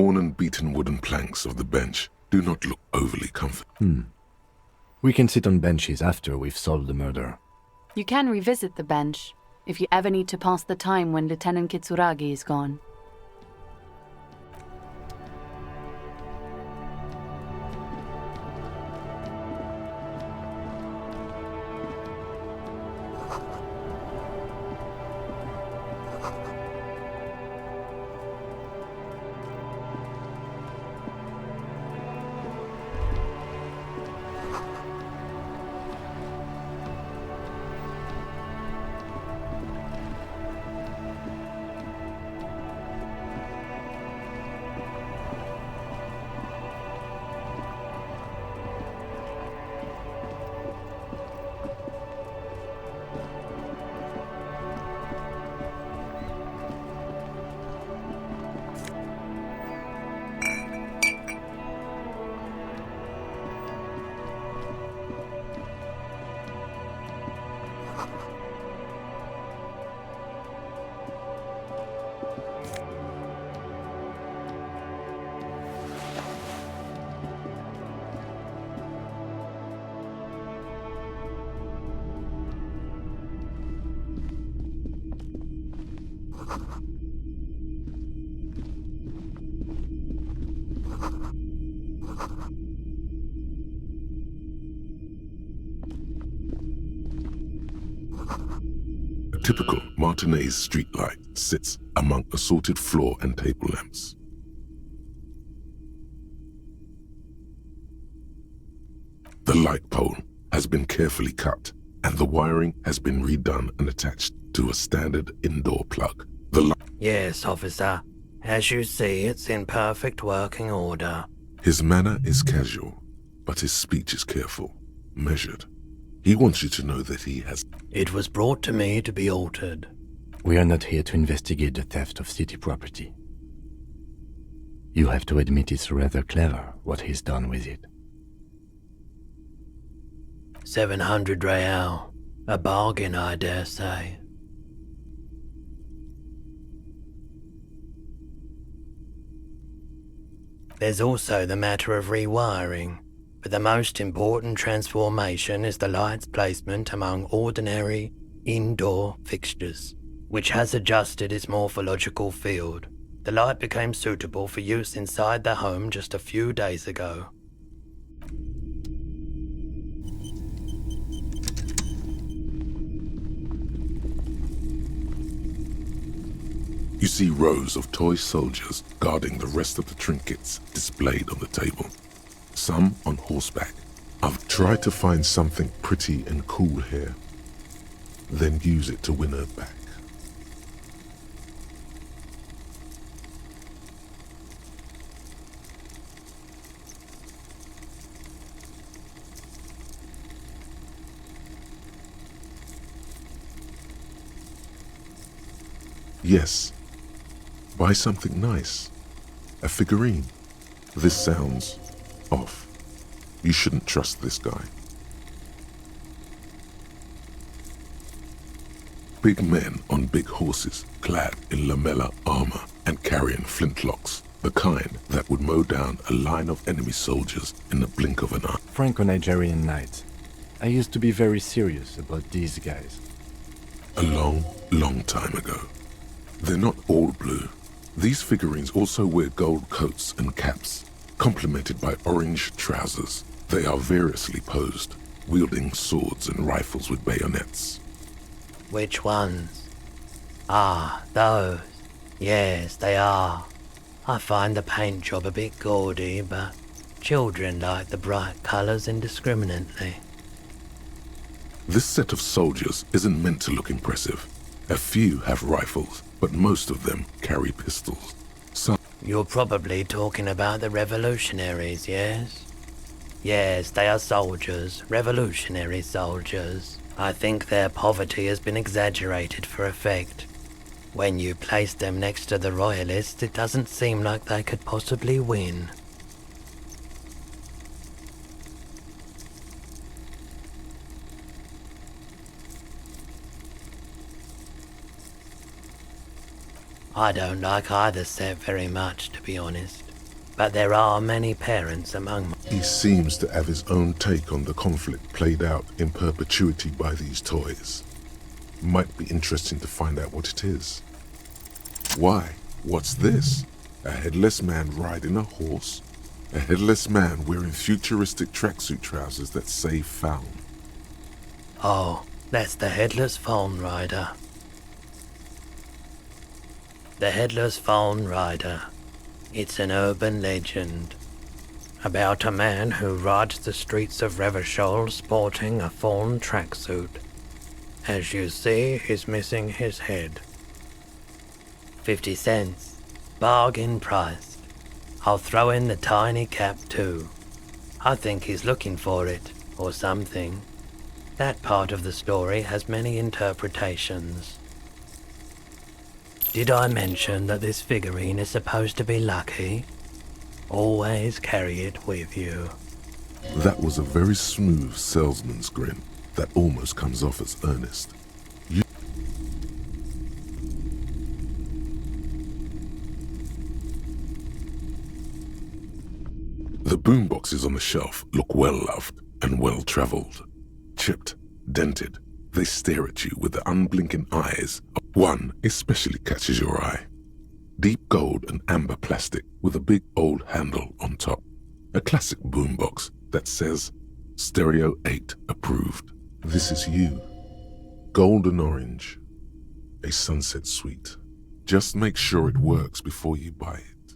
worn and beaten wooden planks of the bench do not look overly comfortable. We can sit on benches after we've solved the murder. You can revisit the bench if you ever need to pass the time when Lieutenant Kitsuragi is gone. A typical Martinez streetlight sits among assorted floor and table lamps. The light pole has been carefully cut, and the wiring has been redone and attached to a standard indoor plug. Yes, officer. As you see, it's in perfect working order. His manner is casual, but his speech is careful, measured. He wants you to know that he has... It was brought to me to be altered. We are not here to investigate the theft of city property. You have to admit it's rather clever what he's done with it. 700 real. A bargain, I dare say. There's also the matter of rewiring, but the most important transformation is the light's placement among ordinary indoor fixtures, which has adjusted its morphological field. The light became suitable for use inside the home just a few days ago. You see rows of toy soldiers guarding the rest of the trinkets displayed on the table. Some on horseback. I've tried to find something pretty and cool here, then use it to win her back. Yes. Buy something nice. A figurine. This sounds off. You shouldn't trust this guy. Big men on big horses, clad in lamella armor and carrying flintlocks, the kind that would mow down a line of enemy soldiers in the blink of an eye. Franco-Nigerian knights. I used to be very serious about these guys. A long, long time ago. They're not all blue. These figurines also wear gold coats and caps, complemented by orange trousers. They are variously posed, wielding swords and rifles with bayonets. Which ones? Ah, those. Yes, they are. I find the paint job a bit gaudy, but children like the bright colours indiscriminately. This set of soldiers isn't meant to look impressive. A few have rifles, but most of them carry pistols. Some... You're probably talking about the revolutionaries, yes? Yes, they are soldiers, revolutionary soldiers. I think their poverty has been exaggerated for effect. When you place them next to the royalists, it doesn't seem like they could possibly win. I don't like either set very much, to be honest. but there are many parents among them. He seems to have his own take on the conflict played out in perpetuity by these toys. Might be interesting to find out what it is. Why? What's this? A headless man riding a horse? A headless man wearing futuristic tracksuit trousers that say found. Oh, that's the Headless Phone Rider. The Headless Phone Rider. It's an urban legend about a man who rides the streets of Revachol sporting a fawn tracksuit. As you see, he's missing his head. 50 cents. Bargain priced. I'll throw in the tiny cap too. I think he's looking for it, or something. That part of the story has many interpretations. Did I mention that this figurine is supposed to be lucky? Always carry it with you. That was a very smooth salesman's grin that almost comes off as earnest. The boomboxes on the shelf look well-loved and well-travelled. Chipped, dented, they stare at you with the unblinking eyes. One especially catches your eye. Deep gold and amber plastic with a big old handle on top. A classic boombox that says, Stereo 8 approved. This is you. Golden orange. A sunset suite. Just make sure it works before you buy it.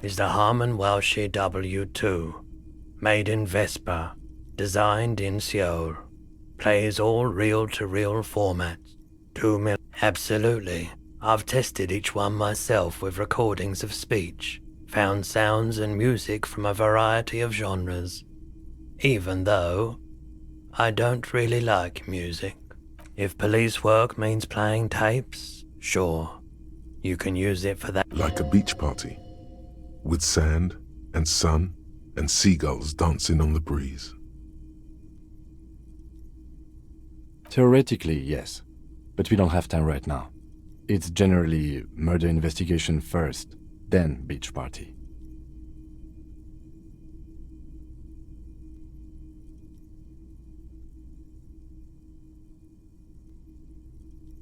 Is the Harman Welshie W2, made in Vespa, designed in Seoul, plays all reel-to-reel formats, 2 mil. Absolutely, I've tested each one myself with recordings of speech, found sounds and music from a variety of genres, even though I don't really like music. If police work means playing tapes, sure, you can use it for that. Like a beach party. With sand and sun and seagulls dancing on the breeze. Theoretically, yes, but we don't have time right now. It's generally murder investigation first, then beach party.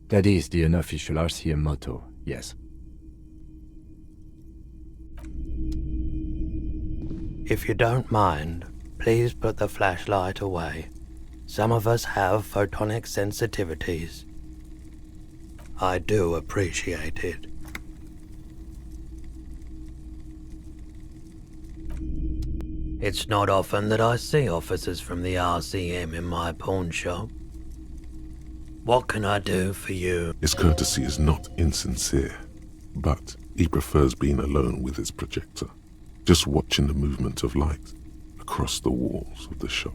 That is the unofficial RCM motto, yes. If you don't mind, please put the flashlight away. Some of us have photonic sensitivities. I do appreciate it. It's not often that I see officers from the RCM in my pawn shop. What can I do for you? His courtesy is not insincere, but he prefers being alone with his projector, just watching the movement of light across the walls of the shop.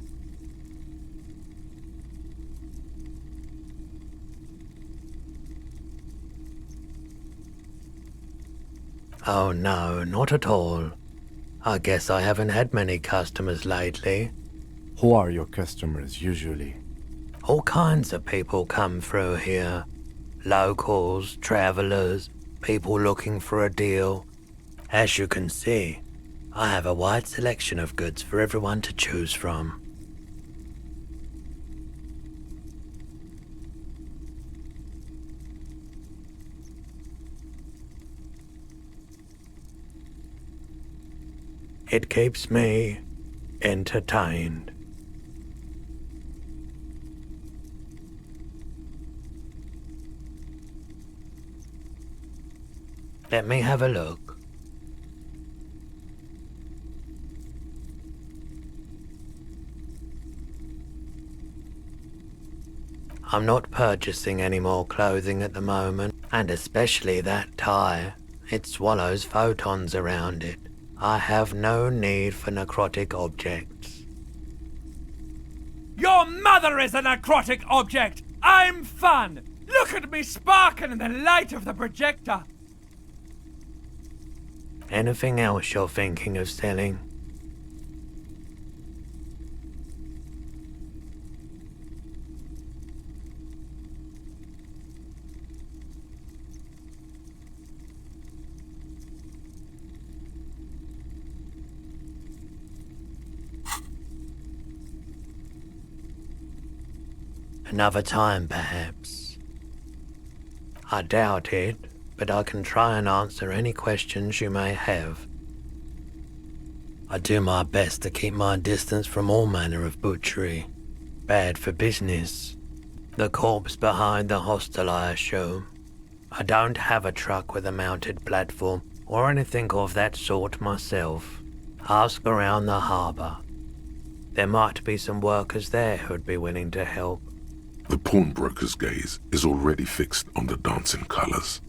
Oh no, not at all. I guess I haven't had many customers lately. Who are your customers usually? All kinds of people come through here. Locals, travelers, people looking for a deal. As you can see, I have a wide selection of goods for everyone to choose from. It keeps me entertained. Let me have a look. I'm not purchasing any more clothing at the moment, and especially that tie. It swallows photons around it. I have no need for necrotic objects. Your mother is a necrotic object! I'm fun! Look at me sparkle in the light of the projector! Anything else you're thinking of selling? Another time, perhaps. I doubt it, but I can try and answer any questions you may have. I do my best to keep my distance from all manner of butchery. Bad for business. The corpse behind the hostel, I assume. I don't have a truck with a mounted platform or anything of that sort myself. Ask around the harbour. There might be some workers there who'd be willing to help. The pawnbroker's gaze is already fixed on the dancing colours.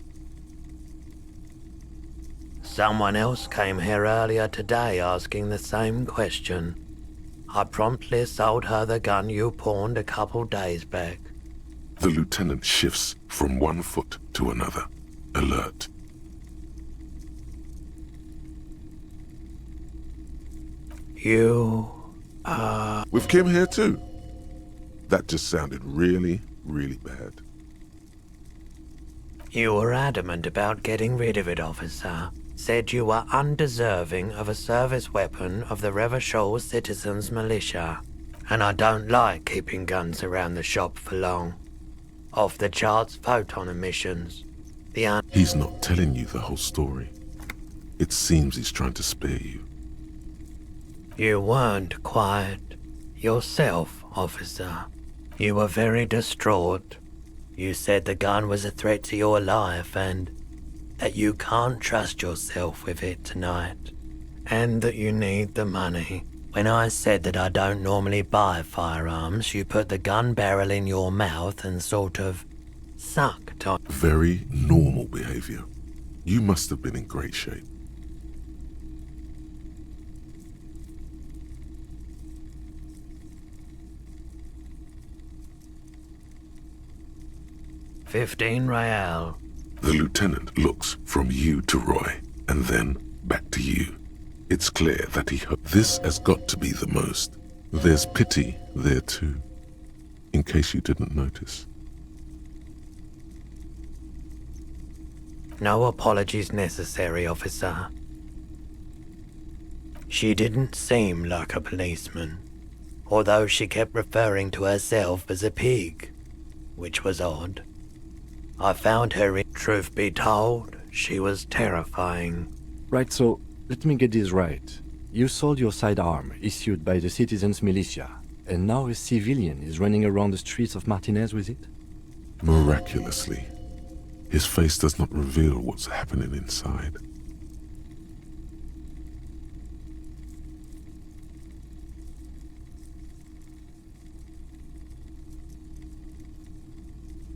Someone else came here earlier today asking the same question. I promptly sold her the gun you pawned a couple days back. The lieutenant shifts from one foot to another, alert. With Kim here too? That just sounded really, really bad. You were adamant about getting rid of it, officer. Said you were undeserving of a service weapon of the Revachol Citizens Militia. And I don't like keeping guns around the shop for long. Off the charts photon emissions. He's not telling you the whole story. It seems he's trying to spare you. You weren't quiet yourself, officer. You were very distraught. You said the gun was a threat to your life and that you can't trust yourself with it tonight, and that you need the money. When I said that I don't normally buy firearms, you put the gun barrel in your mouth and sort of sucked on. Very normal behaviour. You must have been in great shape. $15 real. The lieutenant looks from you to Roy, and then back to you. It's clear that this has got to be the most. There's pity there too, in case you didn't notice. No apologies necessary, officer. She didn't seem like a policeman, although she kept referring to herself as a pig, which was odd. I found her, truth be told, she was terrifying. Right, so let me get this right. You sold your sidearm, issued by the Citizens Militia, and now a civilian is running around the streets of Martinez with it? Miraculously, his face does not reveal what's happening inside.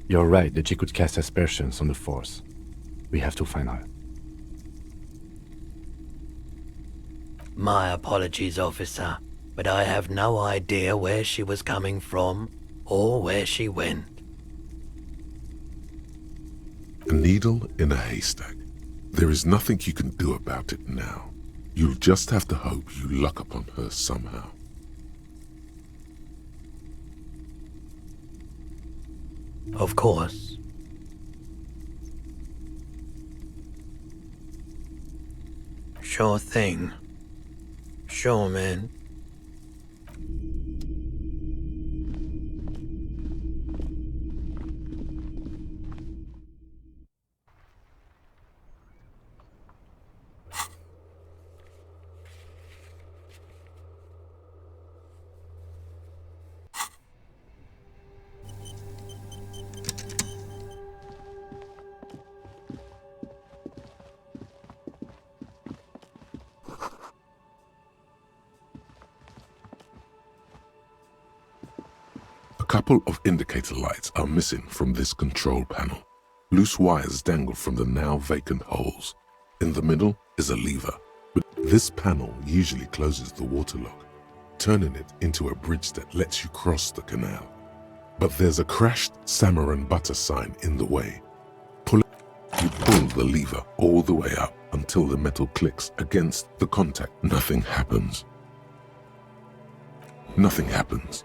You're right that she could cast aspersions on the force. We have to find her. My apologies, officer, but I have no idea where she was coming from or where she went. A needle in a haystack. There is nothing you can do about it now. You'll just have to hope you luck upon her somehow. Of course. Sure thing. Sure, man. A couple of indicator lights are missing from this control panel. Loose wires dangle from the now vacant holes. In the middle is a lever, but this panel usually closes the water lock, turning it into a bridge that lets you cross the canal. But there's a crashed salmon and butter sign in the way. You pull the lever all the way up until the metal clicks against the contact. Nothing happens. Nothing happens.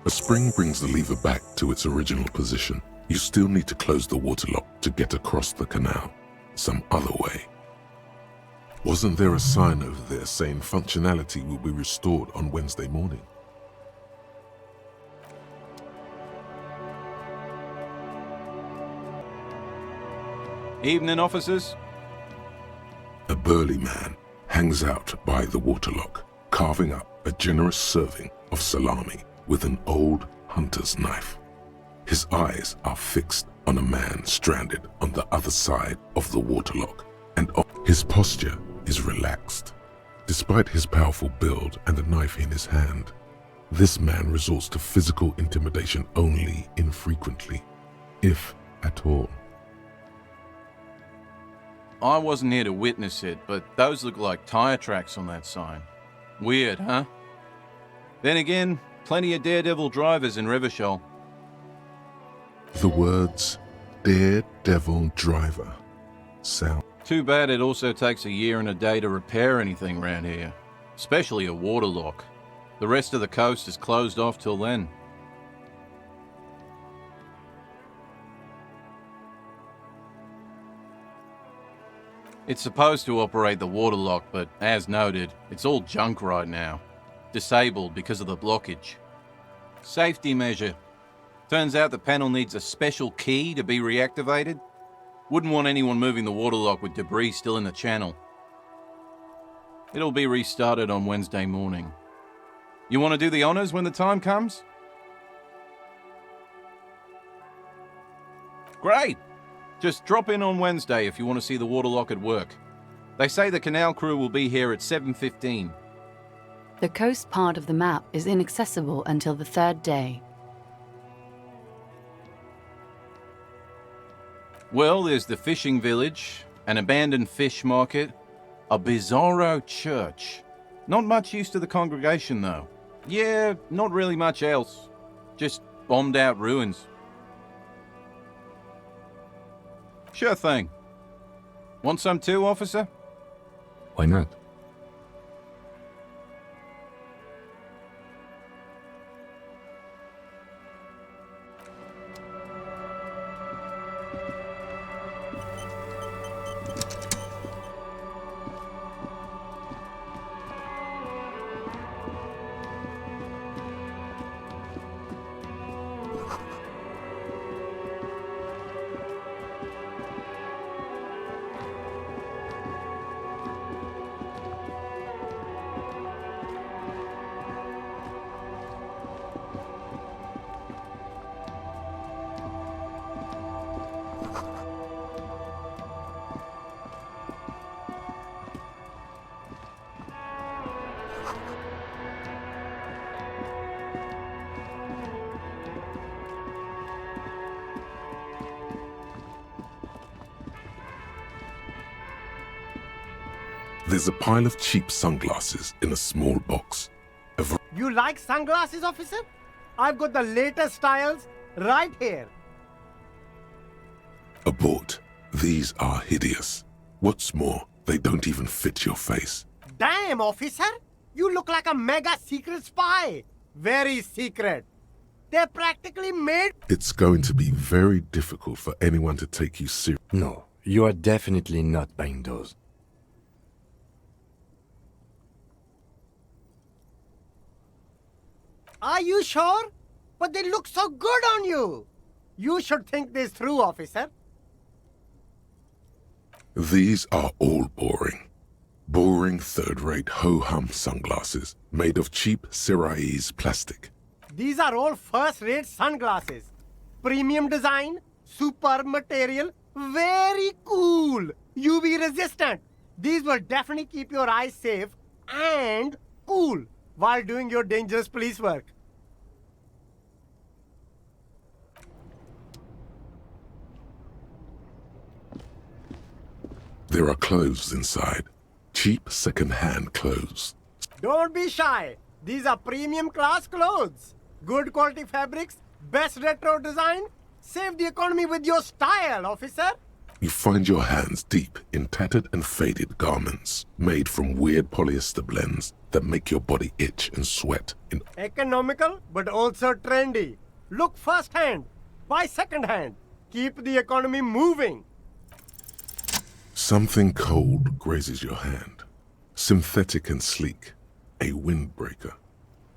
A spring brings the lever back to its original position. You still need to close the water lock to get across the canal some other way. Wasn't there a sign over there saying functionality will be restored on Wednesday morning? Evening, officers. A burly man hangs out by the waterlock, carving up a generous serving of salami with an old hunter's knife. His eyes are fixed on a man stranded on the other side of the waterlock, and his posture is relaxed. Despite his powerful build and the knife in his hand, this man resorts to physical intimidation only infrequently, if at all. I wasn't here to witness it, but those look like tire tracks on that sign. Weird, huh? Then again, plenty of daredevil drivers in Revachol. The words daredevil driver sound. Too bad it also takes a year and a day to repair anything around here, especially a waterlock. The rest of the coast is closed off till then. It's supposed to operate the waterlock, but as noted, it's all junk right now. Disabled because of the blockage. Safety measure. Turns out the panel needs a special key to be reactivated. Wouldn't want anyone moving the waterlock with debris still in the channel. It'll be restarted on Wednesday morning. You want to do the honors when the time comes? Great! Just drop in on Wednesday if you want to see the waterlock at work. They say the canal crew will be here at 7:15. The coast part of the map is inaccessible until the third day. Well, there's the fishing village, an abandoned fish market, a bizarro church. Not much use to the congregation, though. Yeah, not really much else. Just bombed out ruins. Sure thing. Want some too, officer? Why not? There's a pile of cheap sunglasses in a small box. You like sunglasses, officer? I've got the latest styles right here. Abort. These are hideous. What's more, they don't even fit your face. Damn, officer! You look like a mega secret spy. Very secret. They're practically made. It's going to be very difficult for anyone to take you seriously. No, you are definitely not buying those. Are you sure? But they look so good on you. You should think this through, officer. These are all boring. Boring third-rate ho-hum sunglasses made of cheap Syrahese plastic. These are all first-rate sunglasses. Premium design, superb material, very cool. UV resistant. These will definitely keep your eyes safe and cool while doing your dangerous police work. There are clothes inside. Cheap second-hand clothes. Don't be shy. These are premium class clothes. Good quality fabrics, best retro design. Save the economy with your style, officer. You find your hands deep in tattered and faded garments made from weird polyester blends that make your body itch and sweat in Economical, but also trendy. Look first-hand, buy second-hand. Keep the economy moving. Something cold grazes your hand. Synthetic and sleek. A windbreaker.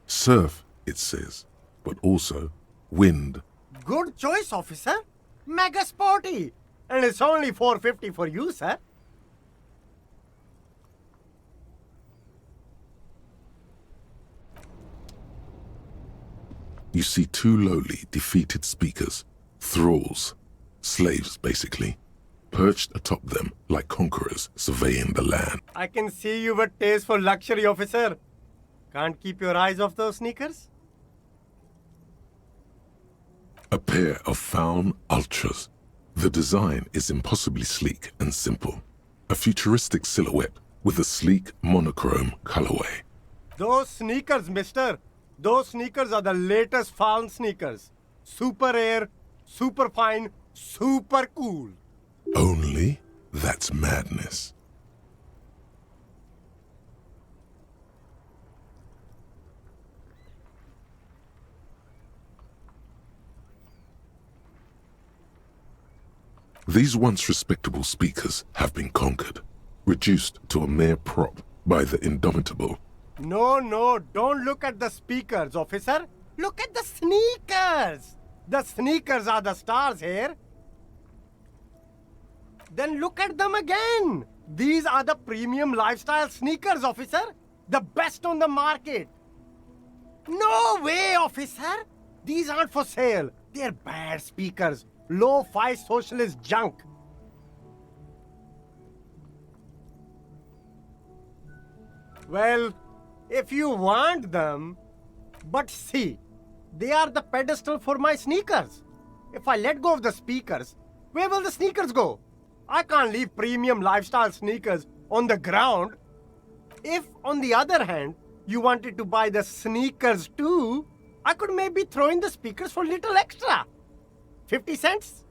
Surf, it says, but also wind. Good choice, officer. Mega sporty. And it's only $4.50 for you, sir. You see two lowly, defeated speakers, thralls, slaves basically, perched atop them like conquerors surveying the land. I can see you've a taste for luxury, officer. Can't keep your eyes off those sneakers? A pair of Faun Ultras. The design is impossibly sleek and simple. A futuristic silhouette with a sleek monochrome colorway. Those sneakers, mister. Those sneakers are the latest Faun sneakers. Super air, super fine, super cool. Only that's madness. These once respectable speakers have been conquered, reduced to a mere prop by the indomitable. No, don't look at the speakers, officer. Look at the sneakers. The sneakers are the stars here. Then look at them again. These are the premium lifestyle sneakers, officer. The best on the market. No way, officer. These aren't for sale. They're bad speakers. Low-fi socialist junk. Well, if you want them, but see, they are the pedestal for my sneakers. If I let go of the speakers, where will the sneakers go? I can't leave premium lifestyle sneakers on the ground. If, on the other hand, you wanted to buy the sneakers too, I could maybe throw in the speakers for little extra. 50 cents?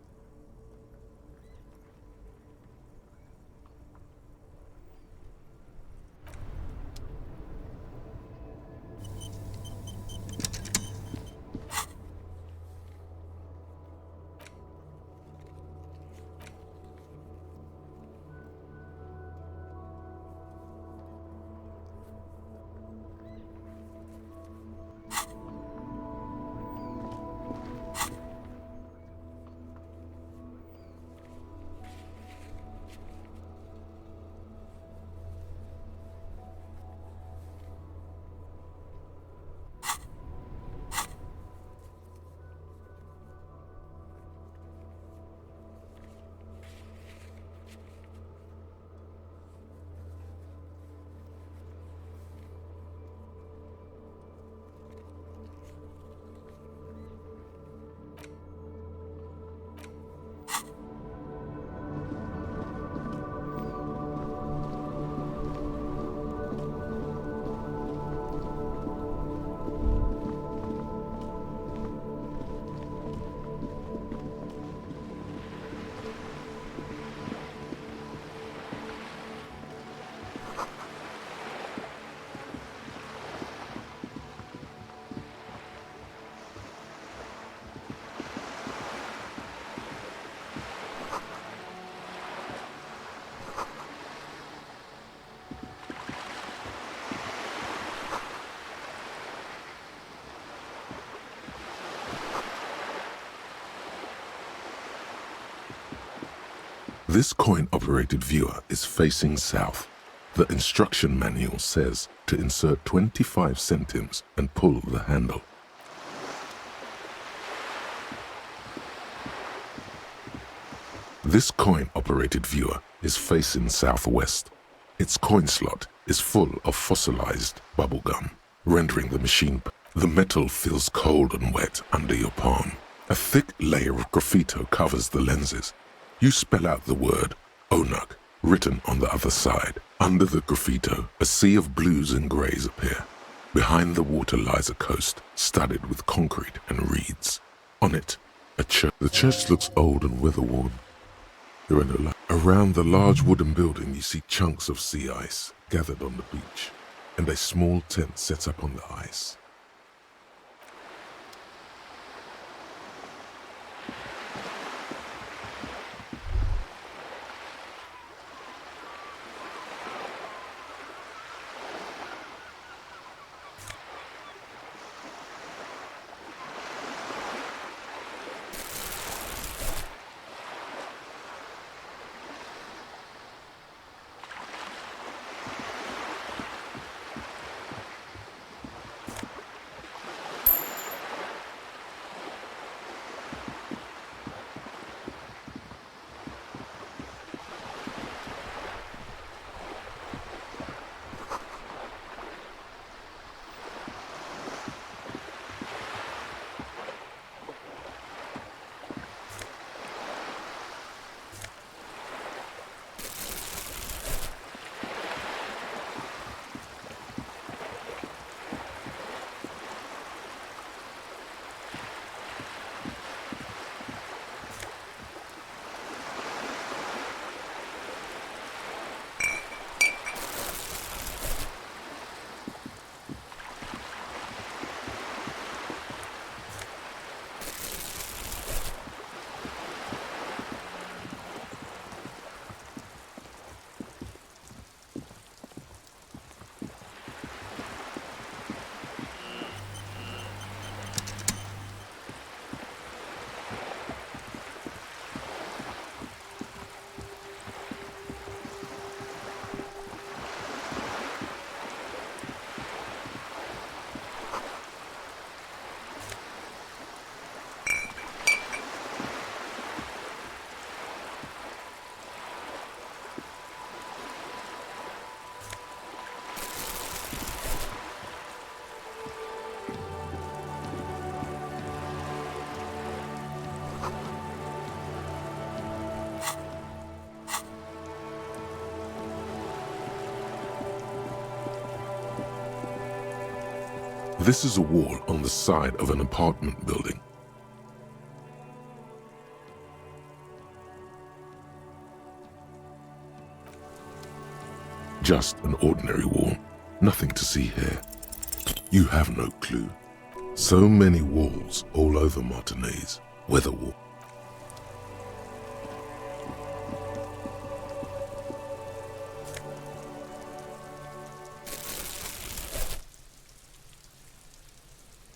This coin-operated viewer is facing south. The instruction manual says to insert 25 centimes and pull the handle. This coin-operated viewer is facing southwest. Its coin slot is full of fossilized bubblegum, rendering the machine. The metal feels cold and wet under your palm. A thick layer of graffito covers the lenses. You spell out the word Onuk, written on the other side. Under the graffito, a sea of blues and greys appear. Behind the water lies a coast, studded with concrete and reeds. On it, a church. The church looks old and weather-worn. There are no lights. Around the large wooden building, you see chunks of sea ice gathered on the beach, and a small tent set up on the ice. This is a wall on the side of an apartment building. Just an ordinary wall. Nothing to see here. You have no clue. So many walls all over Martinez. Weather wall.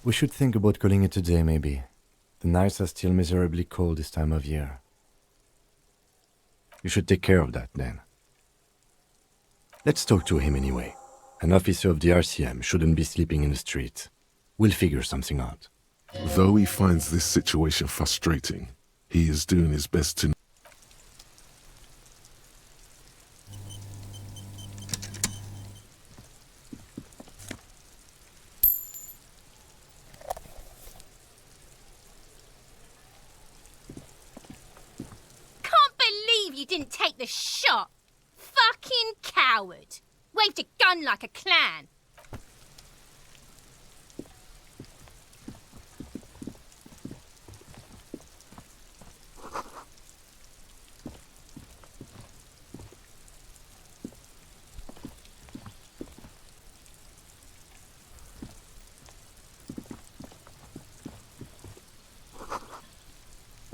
We should think about calling it a day, maybe. The nights are still miserably cold this time of year. You should take care of that, then. Let's talk to him anyway. An officer of the RCM shouldn't be sleeping in the street. We'll figure something out. Though he finds this situation frustrating, he is doing his best to... Can't believe you didn't take the shot! Fucking coward! Waved a gun like a clown!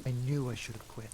I knew I should have quit.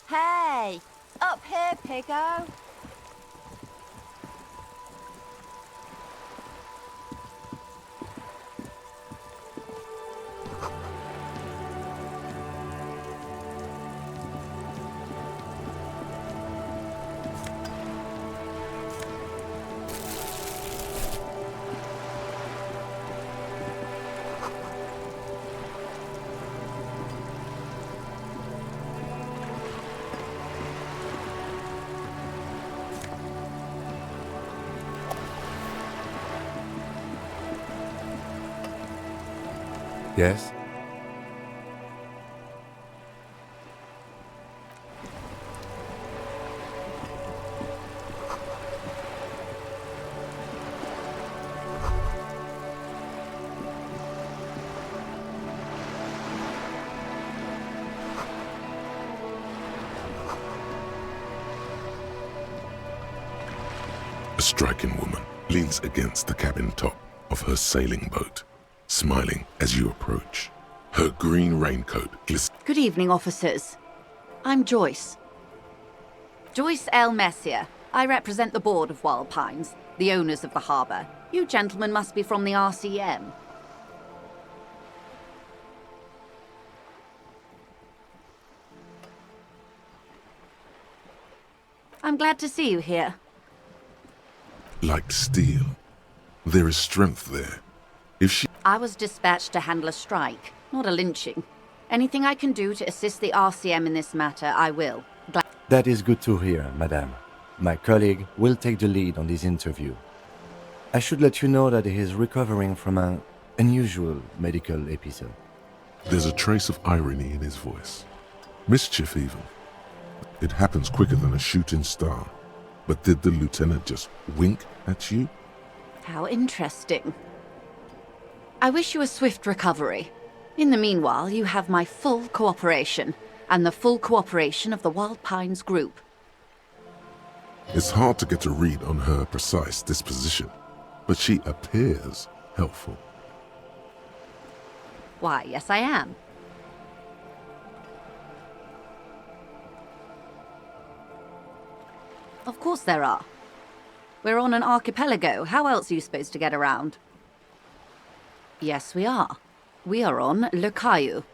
Hey! Up here, piggo! Yes? A striking woman leans against the cabin top of her sailing boat, smiling as you approach. Her green raincoat glistens. Good evening, officers. I'm Joyce. Joyce L. Messier. I represent the board of Wild Pines, the owners of the harbour. You gentlemen must be from the RCM. I'm glad to see you here. Like steel. There is strength there. If she... I was dispatched to handle a strike, not a lynching. Anything I can do to assist the RCM in this matter, I will. That is good to hear, madame. My colleague will take the lead on this interview. I should let you know that he is recovering from an unusual medical episode. There's a trace of irony in his voice. Mischief even. It happens quicker than a shooting star. But did the lieutenant just wink at you? How interesting. I wish you a swift recovery. In the meanwhile, you have my full cooperation, and the full cooperation of the Wild Pines group. It's hard to get a read on her precise disposition. but she appears helpful. Why, yes, I am. Of course there are. We're on an archipelago. How else are you supposed to get around? Yes, we are. We are on Le Caillou.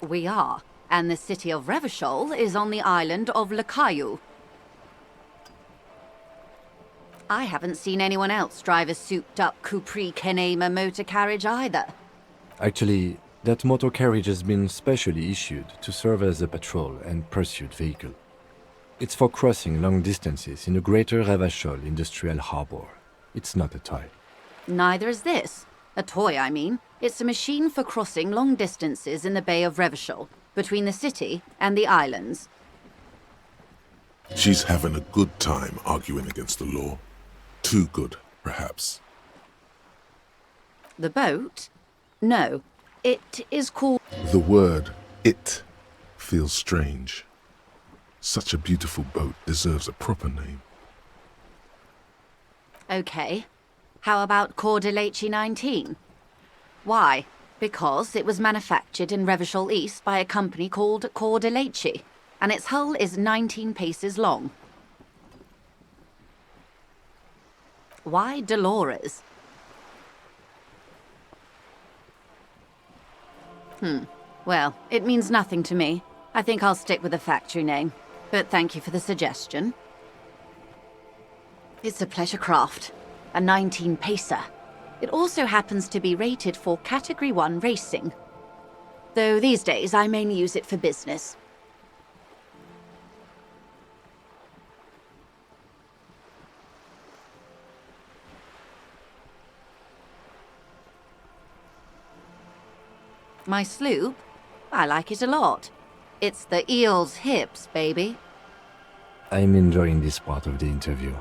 We are. And the city of Revachol is on the island of Le Caillou. I haven't seen anyone else drive a souped-up Capri Kenema motor carriage either. Actually, that motor carriage has been specially issued to serve as a patrol and pursuit vehicle. It's for crossing long distances in the greater Revachol industrial harbor. It's not a toy. Neither is this. A toy, I mean. It's a machine for crossing long distances in the Bay of Revachol, between the city and the islands. She's having a good time arguing against the law. Too good, perhaps. The boat? No. It is called... The word "it" feels strange. Such a beautiful boat deserves a proper name. Okay. How about Cordelechi 19? Why? Because it was manufactured in Revachol East by a company called Cordelechi, and its hull is 19 paces long. Why Dolores? Well, it means nothing to me. I think I'll stick with the factory name. But thank you for the suggestion. It's a pleasure craft. A 19-pacer. It also happens to be rated for Category 1 racing. Though these days I mainly use it for business. My sloop? I like it a lot. It's the eel's hips, baby. I'm enjoying this part of the interview.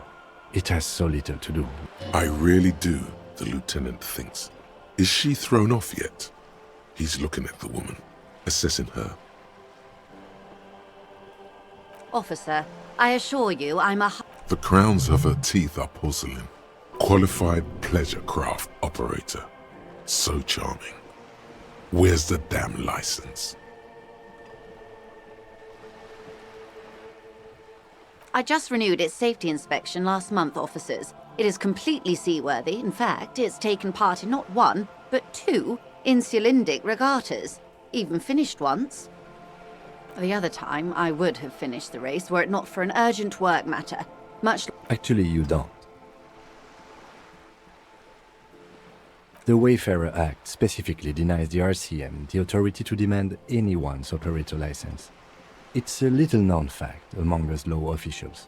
It has so little to do. I really do, the lieutenant thinks. Is she thrown off yet? He's looking at the woman, assessing her. Officer, I assure you I'm a... The crowns of her teeth are porcelain. Qualified pleasure craft operator. So charming. Where's the damn license? I just renewed its safety inspection last month, officers. It is completely seaworthy. In fact, it's taken part in not one, but 2 insulindic regattas. Even finished once. The other time, I would have finished the race were it not for an urgent work matter. Actually, you don't. The Wayfarer Act specifically denies the RCM the authority to demand anyone's operator license. It's a little-known fact among us law officials.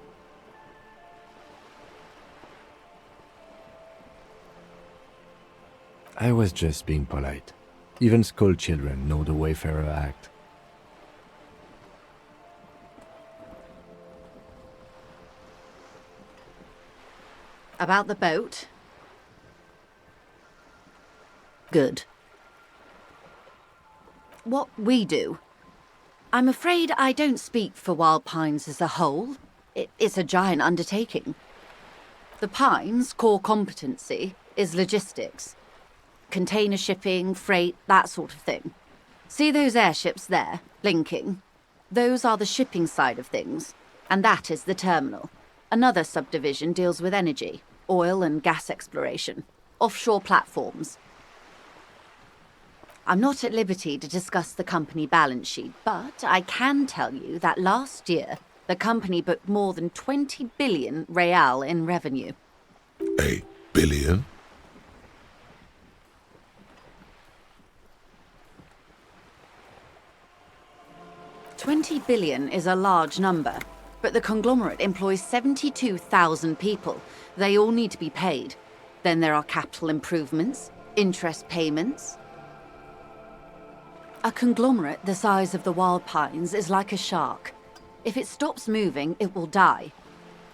I was just being polite. Even school children know the Wayfarer Act. About the boat? Good. What we do? I'm afraid I don't speak for Wild Pines as a whole. It's a giant undertaking. The Pines' core competency is logistics. Container shipping, freight, that sort of thing. See those airships there, blinking? Those are the shipping side of things, and that is the terminal. Another subdivision deals with energy, oil and gas exploration, offshore platforms. I'm not at liberty to discuss the company balance sheet, but I can tell you that last year, the company booked more than 20 billion real in revenue. A billion? $20 billion is a large number, but the conglomerate employs 72,000 people. They all need to be paid. Then there are capital improvements, interest payments. A conglomerate the size of the Wild Pines is like a shark. If it stops moving, it will die.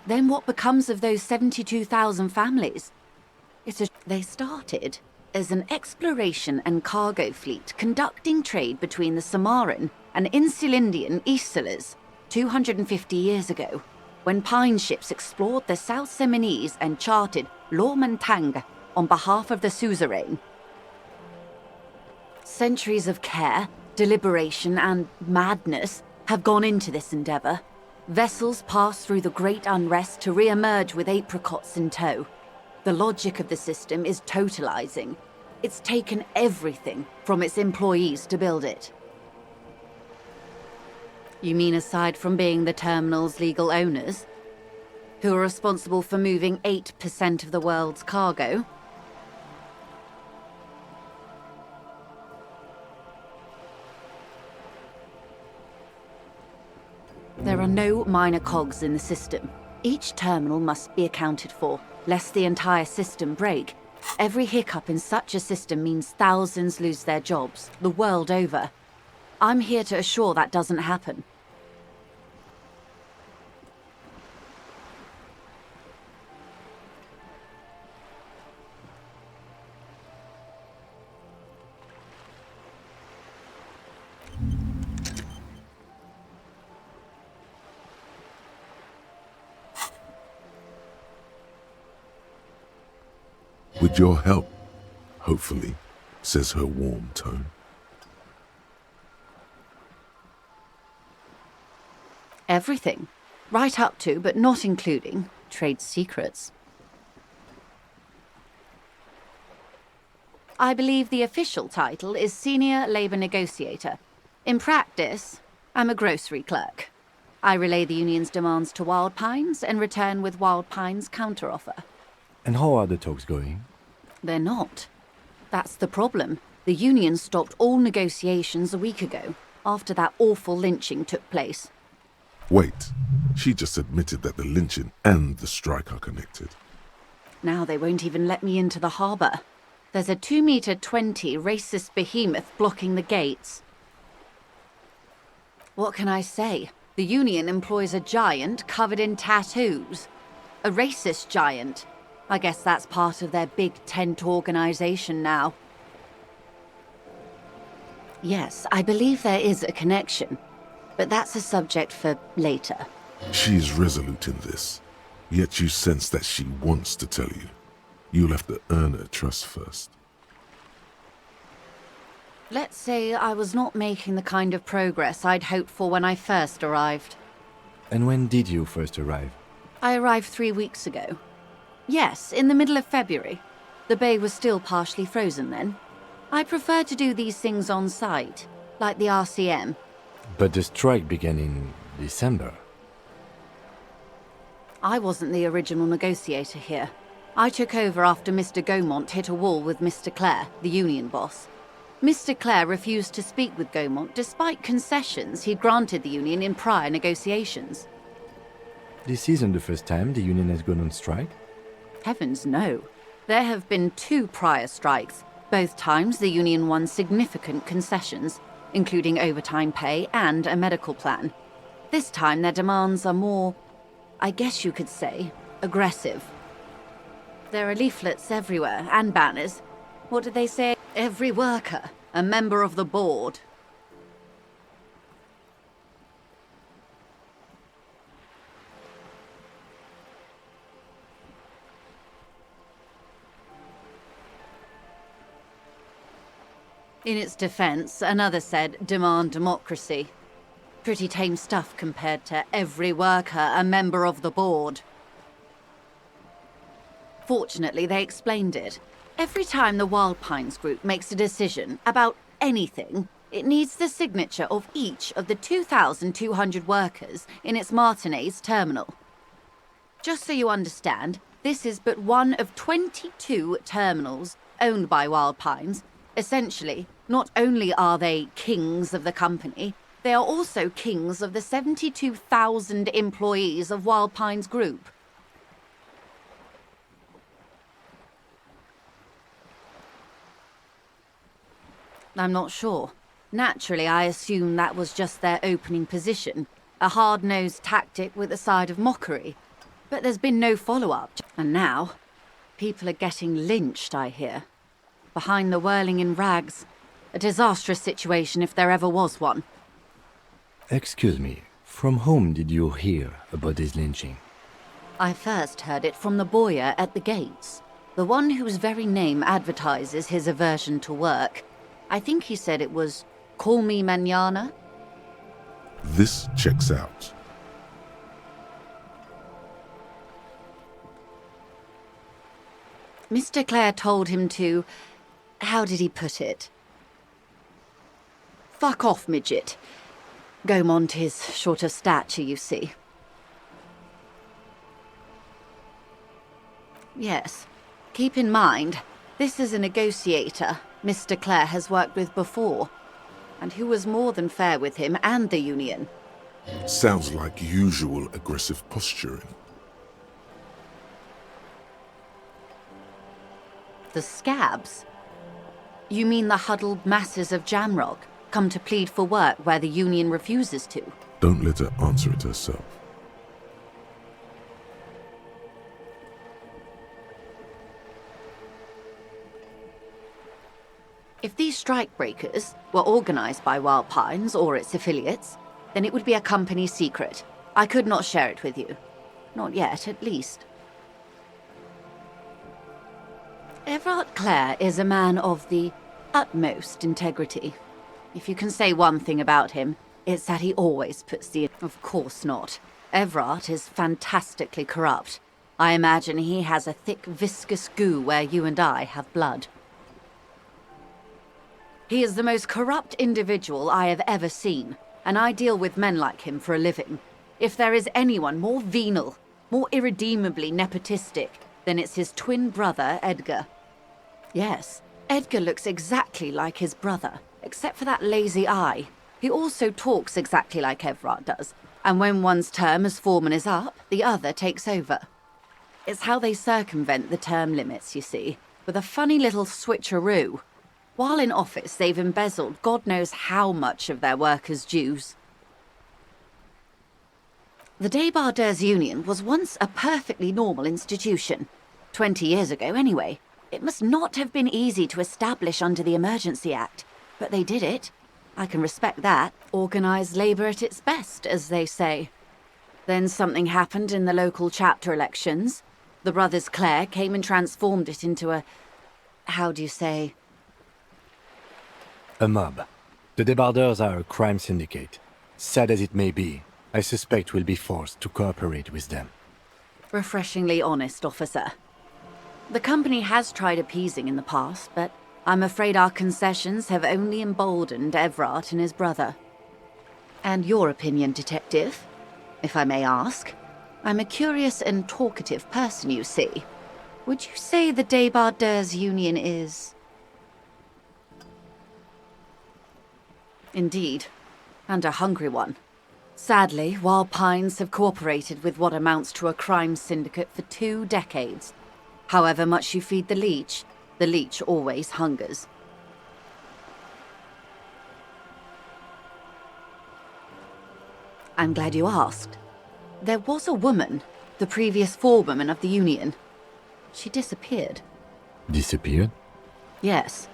Then what becomes of those 72,000 families? They started as an exploration and cargo fleet conducting trade between the Samaran and Insulindian Isolas 250 years ago. when Pine ships explored the South Seminese and charted Lomantang on behalf of the suzerain. Centuries of care, deliberation, and madness have gone into this endeavour. Vessels pass through the Great Unrest to re-emerge with apricots in tow. The logic of the system is totalizing. It's taken everything from its employees to build it. You mean aside from being the terminal's legal owners, who are responsible for moving 8% of the world's cargo? There are no minor cogs in the system. Each terminal must be accounted for, lest the entire system break. Every hiccup in such a system means thousands lose their jobs, the world over. I'm here to assure that doesn't happen. With your help, hopefully, says her warm tone. Everything. Right up to, but not including, trade secrets. I believe the official title is Senior Labour Negotiator. In practice, I'm a grocery clerk. I relay the union's demands to Wild Pines and return with Wild Pines' counteroffer. And how are the talks going? They're not. That's the problem. The union stopped all negotiations a week ago, after that awful lynching took place. Wait, she just admitted that the lynching and the strike are connected. Now they won't even let me into the harbour. There's a 2-meter-20 racist behemoth blocking the gates. What can I say? The union employs a giant covered in tattoos. A racist giant. I guess that's part of their big tent organisation now. Yes, I believe there is a connection, but that's a subject for later. She is resolute in this, yet you sense that she wants to tell you. You'll have to earn her trust first. Let's say I was not making the kind of progress I'd hoped for when I first arrived. And when did you first arrive? I arrived 3 weeks ago. Yes, in the middle of February. The bay was still partially frozen then. I prefer to do these things on site, like the RCM. But the strike began in December. I wasn't the original negotiator here. I took over after Mr. Gaumont hit a wall with Mr. Clare, the union boss. Mr. Clare refused to speak with Gaumont despite concessions he'd granted the union in prior negotiations. This isn't the first time the union has gone on strike? Heavens no. There have been 2 prior strikes. Both times the union won significant concessions, including overtime pay and a medical plan. This time their demands are more, I guess you could say, aggressive. There are leaflets everywhere, and banners. What did they say? Every worker, a member of the board. In its defense, another said, demand democracy. Pretty tame stuff compared to every worker, a member of the board. Fortunately, they explained it. Every time the Wild Pines group makes a decision about anything, it needs the signature of each of the 2,200 workers in its Martinez terminal. Just so you understand, this is but one of 22 terminals owned by Wild Pines. Essentially, not only are they kings of the company, they are also kings of the 72,000 employees of Wild Pines Group. I'm not sure. Naturally, I assume that was just their opening position, a hard-nosed tactic with a side of mockery. But there's been no follow-up, and now, people are getting lynched, I hear. Behind the whirling in rags. A disastrous situation if there ever was one. Excuse me, From whom did you hear about this lynching? I first heard it from the boyer at the gates, the one whose very name advertises his aversion to work. I think he said it was, "Call me mañana." This checks out. Mr. Clare told him to... how did he put it? Fuck off, midget. Gaumont is short of stature, you see. Yes. Keep in mind, this is a negotiator Mr. Clare has worked with before, and who was more than fair with him and the union. Sounds like usual aggressive posturing. The scabs? You mean the huddled masses of Jamrock come to plead for work where the union refuses to? Don't let her answer it herself. If these strikebreakers were organized by Wild Pines or its affiliates, then it would be a company secret. I could not share it with you. Not yet, at least. Everard Clare is a man of the utmost integrity. If you can say one thing about him, it's that he always puts the... Of course not. Everard is fantastically corrupt. I imagine he has a thick, viscous goo where you and I have blood. He is the most corrupt individual I have ever seen, and I deal with men like him for a living. If there is anyone more venal, more irredeemably nepotistic, then it's his twin brother, Edgar. Yes, Edgar looks exactly like his brother, except for that lazy eye. He also talks exactly like Everard does, and when one's term as foreman is up, the other takes over. It's how they circumvent the term limits, you see, with a funny little switcheroo. While in office, they've embezzled God knows how much of their workers' dues. The Débardeurs Union was once a perfectly normal institution. 20 years ago, anyway. It must not have been easy to establish under the Emergency Act, but they did it. I can respect that. Organised labour at its best, as they say. Then something happened in the local chapter elections. The brothers Clare came and transformed it into a... how do you say... A mob. The Débardeurs are a crime syndicate. Sad as it may be, I suspect we'll be forced to cooperate with them. Refreshingly honest, officer. The company has tried appeasing in the past, but I'm afraid our concessions have only emboldened Everard and his brother. And your opinion, detective, if I may ask? I'm a curious and talkative person, you see. Would you say the Débardeurs Union is... Indeed, and a hungry one. Sadly, Wild Pines have cooperated with what amounts to a crime syndicate for 2 decades. However much you feed the leech always hungers. I'm glad you asked. There was a woman, the previous forewoman of the union. She disappeared. Disappeared? Yes.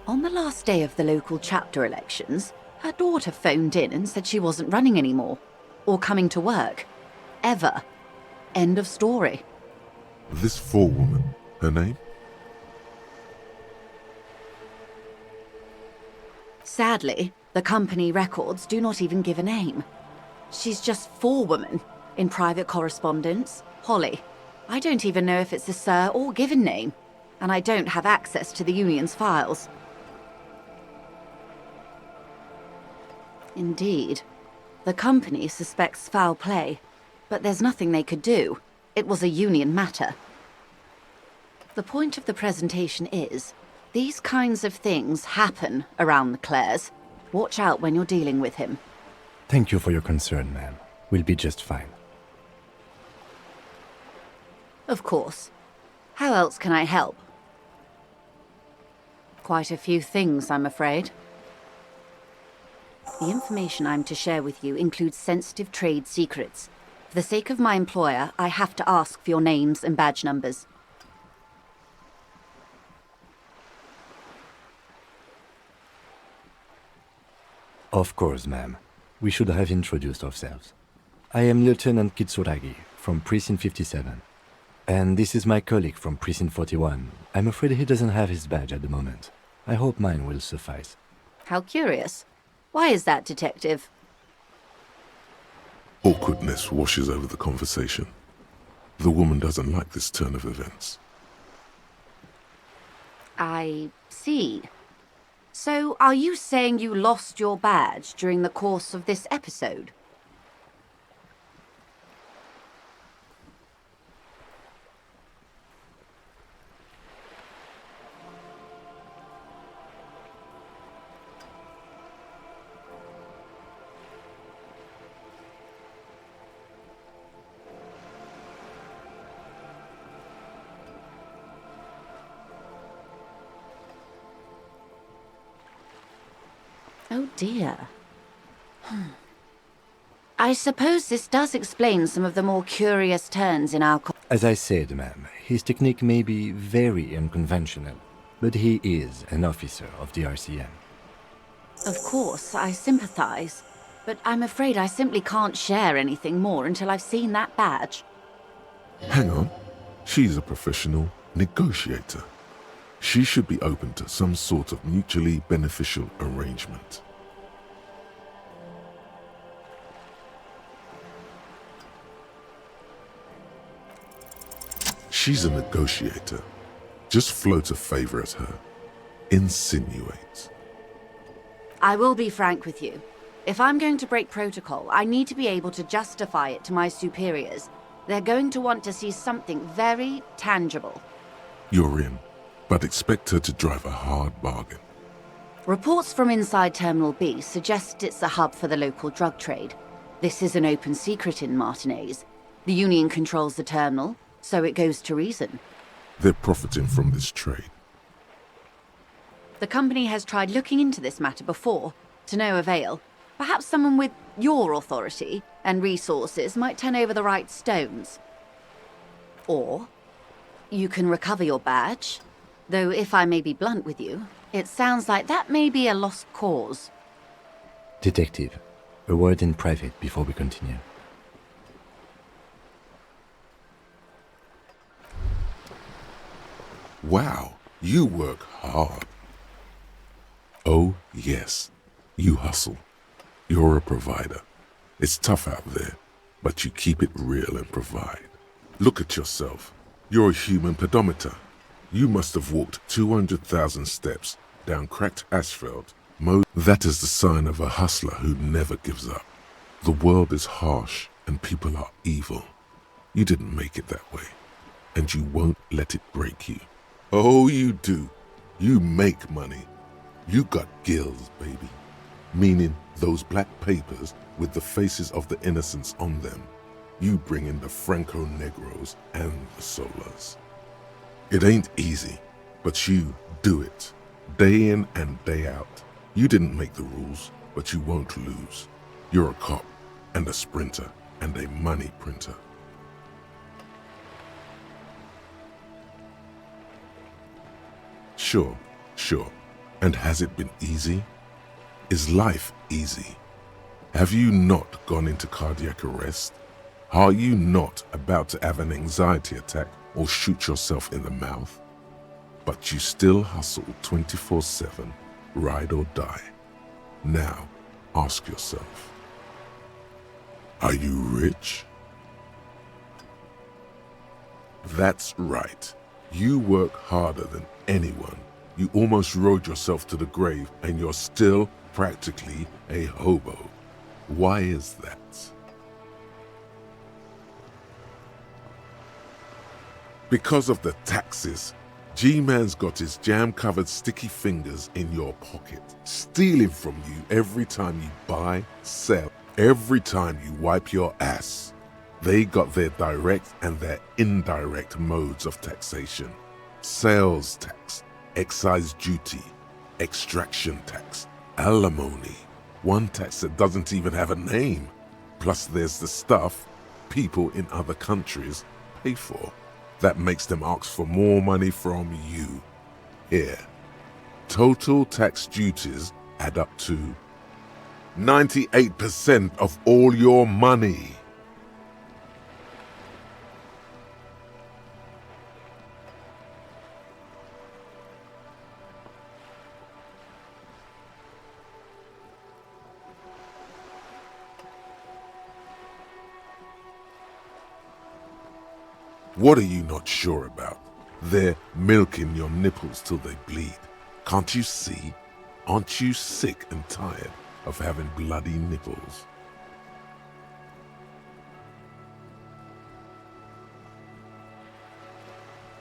On the last day of the local chapter elections, her daughter phoned in and said she wasn't running anymore, or coming to work. Ever. End of story. This forewoman, her name? Sadly, the company records do not even give a name. She's just forewoman in private correspondence, Holly. I don't even know if it's a sir or given name, and I don't have access to the union's files. Indeed. The company suspects foul play, but there's nothing they could do. It was a union matter. The point of the presentation is, these kinds of things happen around the Clares. Watch out when you're dealing with him. Thank you for your concern, ma'am. We'll be just fine. Of course. How else can I help? Quite a few things, I'm afraid. The information I'm to share with you includes sensitive trade secrets. For the sake of my employer, I have to ask for your names and badge numbers. Of course, ma'am. we should have introduced ourselves. I am Lieutenant Kitsuragi from Precinct 57. And this is my colleague from Precinct 41. I'm afraid he doesn't have his badge at the moment. I hope mine will suffice. How curious. Why is that, Detective? Awkwardness washes over the conversation. The woman doesn't like this turn of events. I see. So, are you saying you lost your badge during the course of this episode? Oh dear. I suppose this does explain some of the more curious turns in our... As I said, ma'am, his technique may be very unconventional, but he is an officer of the RCM. Of course, I sympathize, but I'm afraid I simply can't share anything more until I've seen that badge. Hang on. She's a professional negotiator. She should be open to some sort of mutually beneficial arrangement. She's a negotiator. Just float a favor at her. Insinuate. I will be frank with you. If I'm going to break protocol, I need to be able to justify it to my superiors. They're going to want to see something very tangible. You're in, but expect her to drive a hard bargain. Reports from inside Terminal B suggest it's a hub for the local drug trade. This is an open secret in Martinez. The Union controls the terminal, so it goes to reason. They're profiting from this trade. The company has tried looking into this matter before, to no avail. Perhaps someone with your authority and resources might turn over the right stones. Or you can recover your badge. Though if I may be blunt with you, it sounds like that may be a lost cause. Detective, a word in private before we continue. Wow, you work hard. Oh, yes, you hustle. You're a provider. It's tough out there, but you keep it real and provide. Look at yourself. You're a human pedometer. You must have walked 200,000 steps down cracked asphalt. That is the sign of a hustler who never gives up. The world is harsh and people are evil. You didn't make it that way, and you won't let it break you. Oh, you do. You make money. You got gills, baby. Meaning those black papers with the faces of the innocents on them. You bring in the Franco Negros and the Solas. It ain't easy, but you do it. Day in and day out. You didn't make the rules, but you won't lose. You're a cop and a sprinter and a money printer. Sure. And has it been easy? Is life easy? Have you not gone into cardiac arrest? Are you not about to have an anxiety attack or shoot yourself in the mouth? But you still hustle 24/7, ride or die. Now, ask yourself, are you rich? That's right. You work harder than anyone. You almost rode yourself to the grave and you're still practically a hobo. Why is that? Because of the taxes. G-Man's got his jam-covered sticky fingers in your pocket, stealing from you every time you buy, sell, every time you wipe your ass. They got their direct and their indirect modes of taxation. Sales tax, excise duty, extraction tax, alimony, one tax that doesn't even have a name. Plus there's the stuff people in other countries pay for. That makes them ask for more money from you. Here, total tax duties add up to 98% of all your money. What are you not sure about? They're milking your nipples till they bleed. Can't you see? Aren't you sick and tired of having bloody nipples?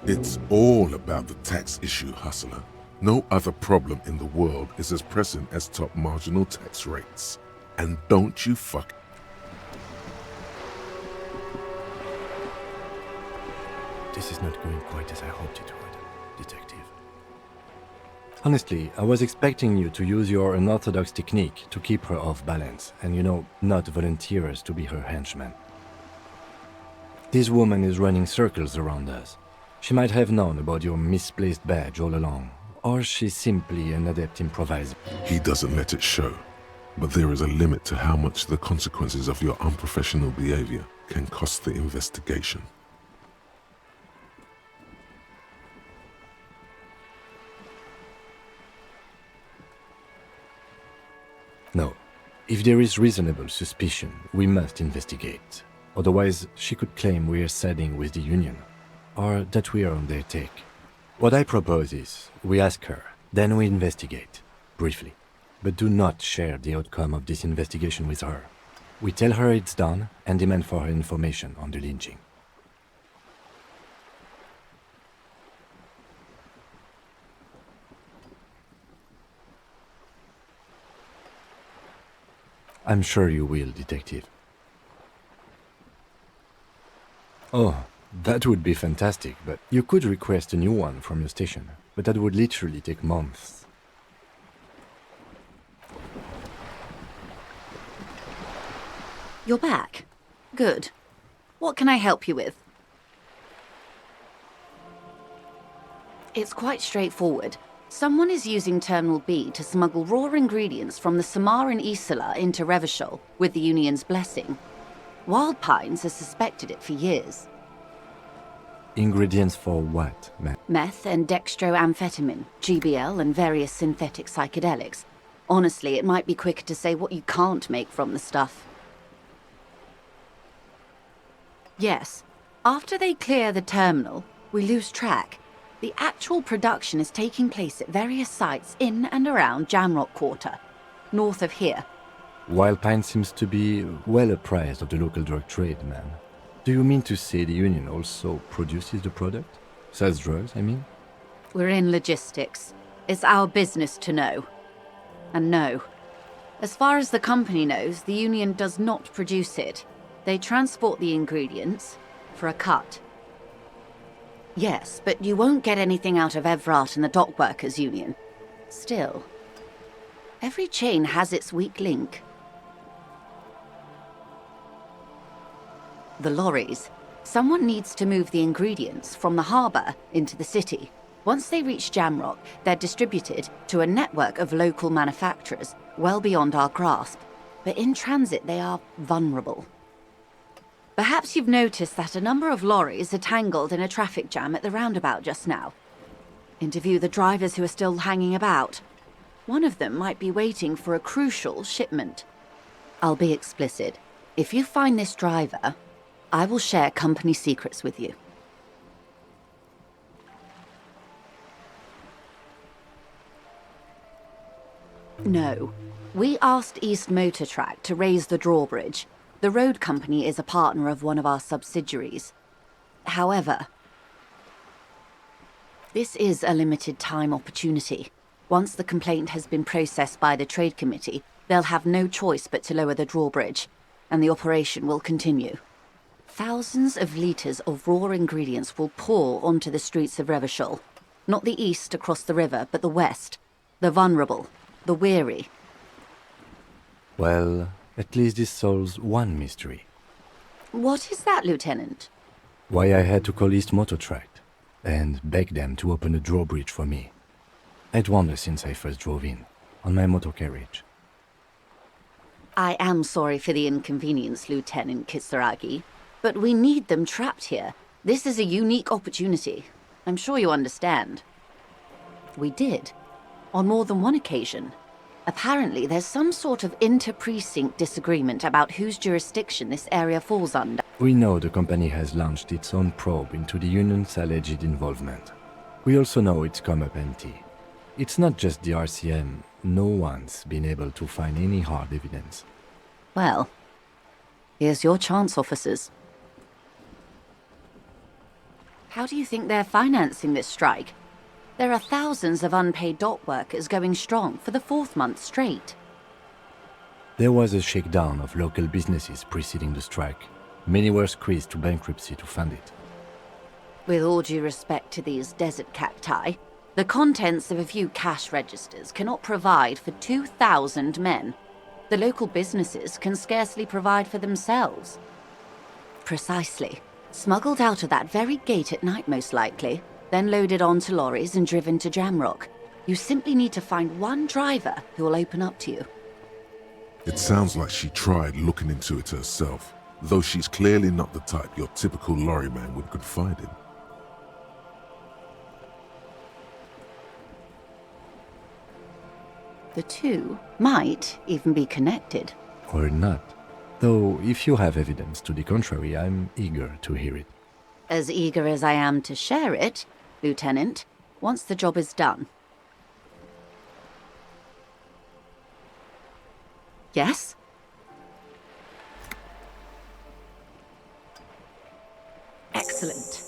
It's all about the tax issue, hustler. No other problem in the world is as pressing as top marginal tax rates. And don't you fuck... This is not going quite as I hoped it would, detective. Honestly, I was expecting you to use your unorthodox technique to keep her off balance and, not volunteer us to be her henchman. This woman is running circles around us. She might have known about your misplaced badge all along, or she's simply an adept improviser. He doesn't let it show, but there is a limit to how much the consequences of your unprofessional behavior can cost the investigation. No. If there is reasonable suspicion, we must investigate. Otherwise, she could claim we are siding with the Union, or that we are on their take. What I propose is, we ask her, then we investigate, briefly. But do not share the outcome of this investigation with her. We tell her it's done and demand for her information on the lynching. I'm sure you will, detective. Oh, that would be fantastic, but you could request a new one from your station, but that would literally take months. You're back. Good. What can I help you with? It's quite straightforward. Someone is using Terminal B to smuggle raw ingredients from the Samar in Isla into Revachol with the Union's blessing. Wild Pines has suspected it for years. Ingredients for what, ma'am? Meth and dextroamphetamine, GBL and various synthetic psychedelics. Honestly, it might be quicker to say what you can't make from the stuff. Yes, after they clear the terminal, we lose track. The actual production is taking place at various sites in and around Jamrock Quarter, north of here. Wild Pine seems to be well apprised of the local drug trade, ma'am. Do you mean to say the Union also produces the product? Sells drugs, I mean? We're in logistics. It's our business to know. And no. As far as the company knows, the Union does not produce it. They transport the ingredients for a cut. Yes, but you won't get anything out of Evrat and the Dock Workers Union. Still, every chain has its weak link. The lorries. Someone needs to move the ingredients from the harbour into the city. Once they reach Jamrock, they're distributed to a network of local manufacturers, well beyond our grasp. But in transit, they are vulnerable. Perhaps you've noticed that a number of lorries are tangled in a traffic jam at the roundabout just now. Interview the drivers who are still hanging about. One of them might be waiting for a crucial shipment. I'll be explicit. If you find this driver, I will share company secrets with you. No. We asked East Motor Track to raise the drawbridge. The road company is a partner of one of our subsidiaries. However, this is a limited time opportunity. Once the complaint has been processed by the trade committee, they'll have no choice but to lower the drawbridge, and the operation will continue. Thousands of litres of raw ingredients will pour onto the streets of Revachol. Not the east across the river, but the west. The vulnerable, the weary. Well, at least this solves one mystery. What is that, Lieutenant? Why I had to call East Motor Track and beg them to open a drawbridge for me. I'd wondered since I first drove in, on my motor carriage. I am sorry for the inconvenience, Lieutenant Kisaragi, but we need them trapped here. This is a unique opportunity. I'm sure you understand. We did, on more than one occasion. Apparently, there's some sort of inter-precinct disagreement about whose jurisdiction this area falls under. We know the company has launched its own probe into the union's alleged involvement. We also know it's come up empty. It's not just the RCM. No one's been able to find any hard evidence. Well, here's your chance, officers. How do you think they're financing this strike? There are thousands of unpaid dock workers going strong for the 4th month straight. There was a shakedown of local businesses preceding the strike. Many were squeezed to bankruptcy to fund it. With all due respect to these desert cacti, the contents of a few cash registers cannot provide for 2,000 men. The local businesses can scarcely provide for themselves. Precisely. Smuggled out of that very gate at night, most likely, then loaded onto lorries and driven to Jamrock. You simply need to find one driver who will open up to you. It sounds like she tried looking into it herself, though she's clearly not the type your typical lorryman would confide in. The two might even be connected. Or not. Though, if you have evidence to the contrary, I'm eager to hear it. As eager as I am to share it, Lieutenant, once the job is done. Yes? Excellent.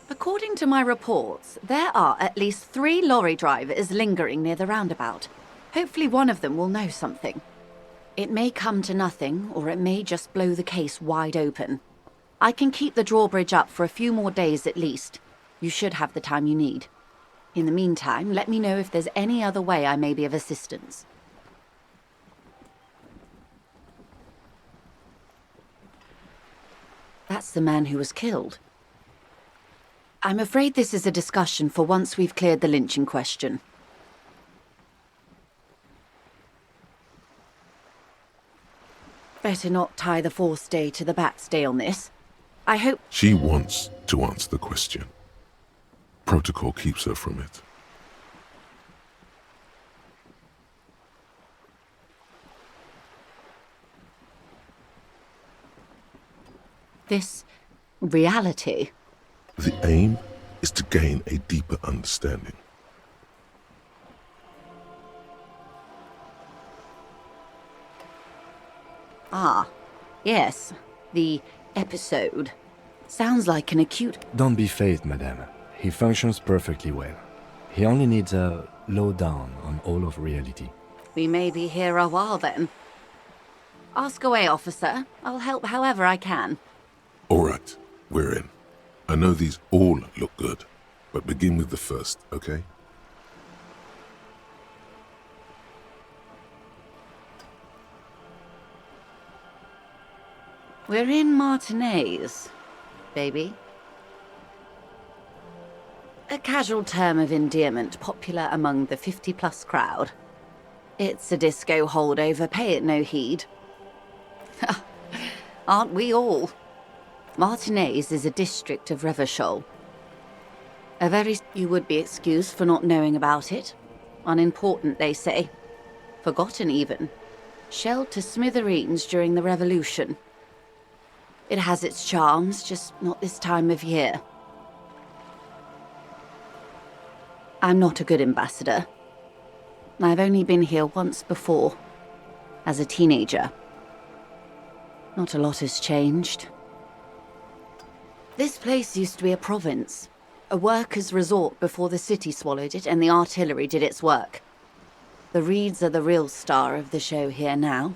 According to my reports, there are at least 3 lorry drivers lingering near the roundabout. Hopefully one of them will know something. It may come to nothing, or it may just blow the case wide open. I can keep the drawbridge up for a few more days at least. You should have the time you need. In the meantime, let me know if there's any other way I may be of assistance. That's the man who was killed. I'm afraid this is a discussion for once we've cleared the lynching question. Better not tie the forestay to the backstay on this. I hope... She wants to answer the question. Protocol keeps her from it. This reality. The aim is to gain a deeper understanding. Ah, yes, the episode. Sounds like an acute... Don't be phased, madame. He functions perfectly well. He only needs a lowdown on all of reality. We may be here a while then. Ask away, officer. I'll help however I can. All right, we're in. I know these all look good, but begin with the first, okay? We're in Martinez, baby. A casual term of endearment popular among the 50-plus crowd. It's a disco holdover, pay it no heed. Aren't we all? Martinez is a district of Revachol. You would be excused for not knowing about it. Unimportant, they say. Forgotten, even. Shelled to smithereens during the Revolution. It has its charms, just not this time of year. I'm not a good ambassador. I've only been here once before, as a teenager. Not a lot has changed. This place used to be a province, a workers' resort before the city swallowed it and the artillery did its work. The reeds are the real star of the show here now.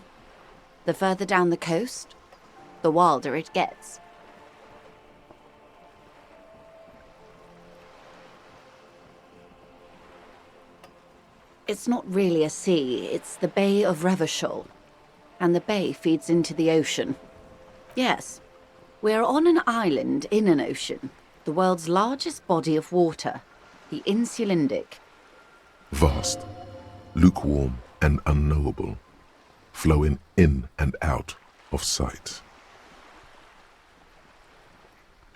The further down the coast, the wilder it gets. It's not really a sea, it's the Bay of Revachol, and the bay feeds into the ocean. Yes. We're on an island in an ocean, the world's largest body of water, the Insulindic. Vast, lukewarm, and unknowable. flowing in and out of sight.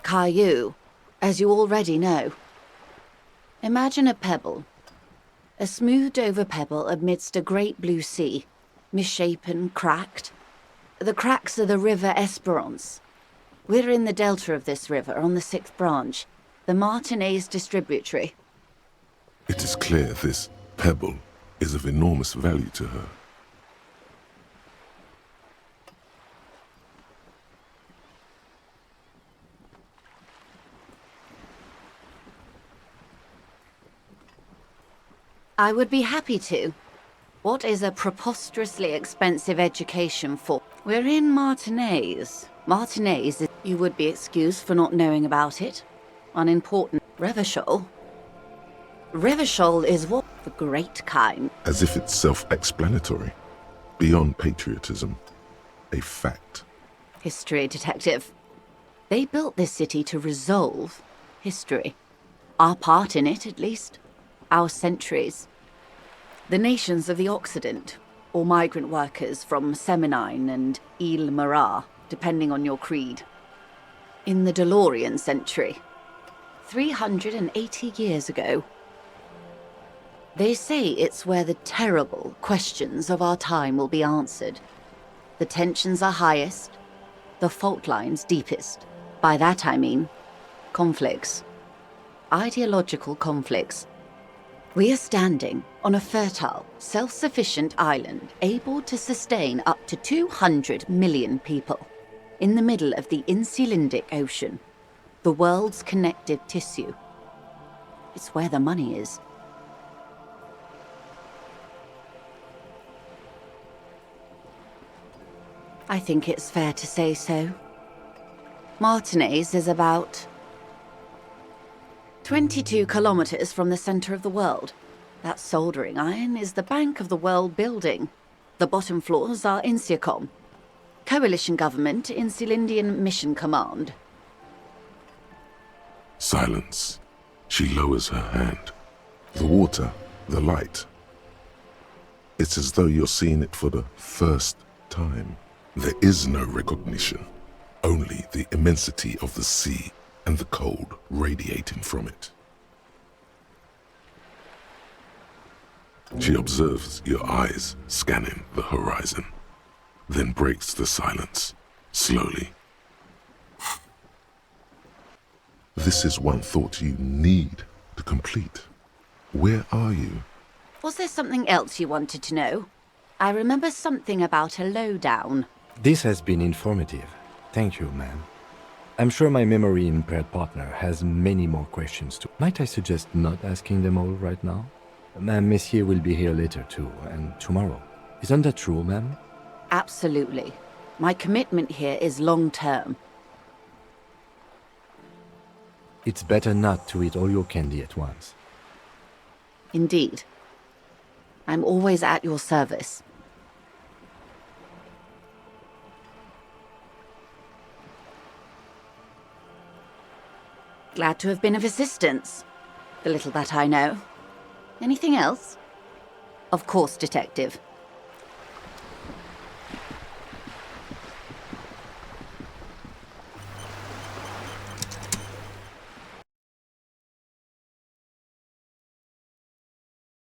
Caillou, as you already know. Imagine a pebble. A smoothed-over pebble amidst a great blue sea, misshapen, cracked. The cracks are the river Esperance. We're in the delta of this river, on the 6th branch, the Martinez distributary. It is clear this pebble is of enormous value to her. I would be happy to. What is a preposterously expensive education for? We're in Martinez. Martinez is... You would be excused for not knowing about it. Unimportant. Revachol? Revachol is what? The great kind. As if it's self-explanatory. Beyond patriotism. A fact. History detective. They built this city to resolve history. Our part in it, at least. Our centuries. The nations of the Occident, or migrant workers from Seminine and Ile Marat, depending on your creed. In the DeLorean century, 380 years ago. They say it's where the terrible questions of our time will be answered. The tensions are highest, the fault lines deepest. By that I mean conflicts. Ideological conflicts. We are standing on a fertile, self-sufficient island able to sustain up to 200 million people in the middle of the Insulindic Ocean, the world's connective tissue. It's where the money is. I think it's fair to say so. Martinez is about 22 kilometers from the center of the world. That soldering iron is the bank of the world building. The bottom floors are Insiacom. Coalition government, Insulindian Mission Command. Silence. She lowers her hand. The water, the light. It's as though you're seeing it for the first time. There is no recognition, only the immensity of the sea and the cold radiating from it. She observes your eyes scanning the horizon, then breaks the silence, slowly. This is one thought you need to complete. Where are you? Was there something else you wanted to know? I remember something about a lowdown. This has been informative. Thank you, ma'am. I'm sure my memory-impaired partner has many more questions too. Might I suggest not asking them all right now? Ma'am, Messier will be here later too, and tomorrow. Isn't that true, ma'am? Absolutely. My commitment here is long-term. It's better not to eat all your candy at once. Indeed. I'm always at your service. Glad to have been of assistance. The little that I know. Anything else? Of course, Detective.